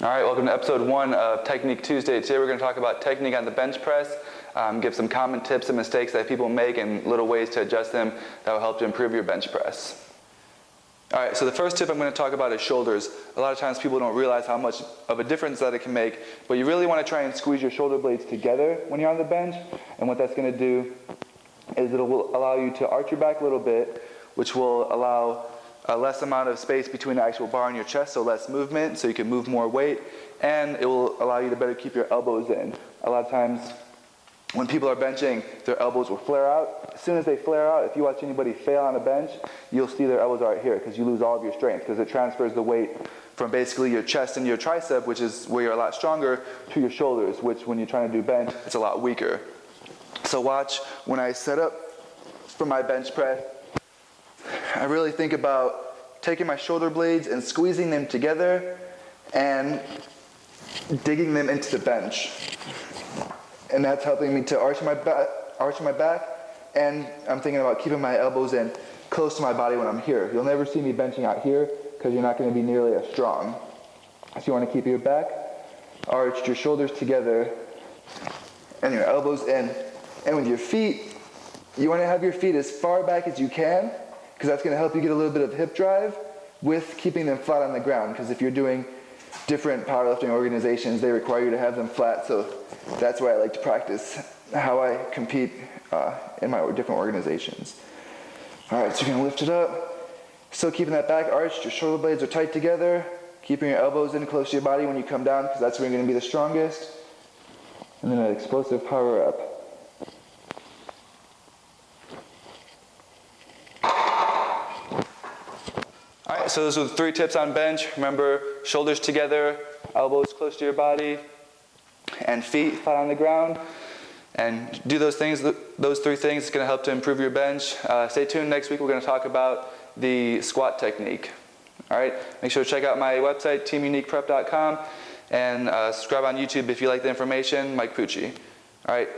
All right, welcome to episode 1 of Technique Tuesday. Today we're going to talk about technique on the bench press, give some common tips and mistakes that people make and little ways to adjust them that will help to improve your bench press. All right, so the first tip I'm going to talk about is shoulders. A lot of times people don't realize how much of a difference that it can make, but you really want to try and squeeze your shoulder blades together when you're on the bench, and what that's going to do is it will allow you to arch your back a little bit, which will allow a less amount of space between the actual bar and your chest, so less movement, so you can move more weight, and it will allow you to better keep your elbows in. A lot of times when people are benching, their elbows will flare out. As soon as they flare out, if you watch anybody fail on a bench, you'll see their elbows are right here because you lose all of your strength because it transfers the weight from basically your chest and your tricep, which is where you're a lot stronger, to your shoulders, which when you're trying to do bench, it's a lot weaker. So watch when I set up for my bench press, I really think about taking my shoulder blades and squeezing them together and digging them into the bench. And that's helping me to arch my back, and I'm thinking about keeping my elbows in close to my body when I'm here. You'll never see me benching out here because you're not going to be nearly as strong. So you want to keep your back arched, your shoulders together, and your elbows in. And with your feet, you want to have your feet as far back as you can, because that's going to help you get a little bit of hip drive with keeping them flat on the ground. Because if you're doing different powerlifting organizations, they require you to have them flat. So that's why I like to practice how I compete in my different organizations. All right, so you're going to lift it up. Still keeping that back arched. Your shoulder blades are tight together. Keeping your elbows in close to your body when you come down, because that's when you're going to be the strongest. And then an explosive power up. All right, so those are the 3 tips on bench. Remember, shoulders together, elbows close to your body, and feet flat on the ground. And do those things, those 3 things. It's going to help to improve your bench. Stay tuned. Next week we're going to talk about the squat technique. All right, make sure to check out my website, teamuniqueprep.com, and subscribe on YouTube if you like the information. Mike Pucci. All right,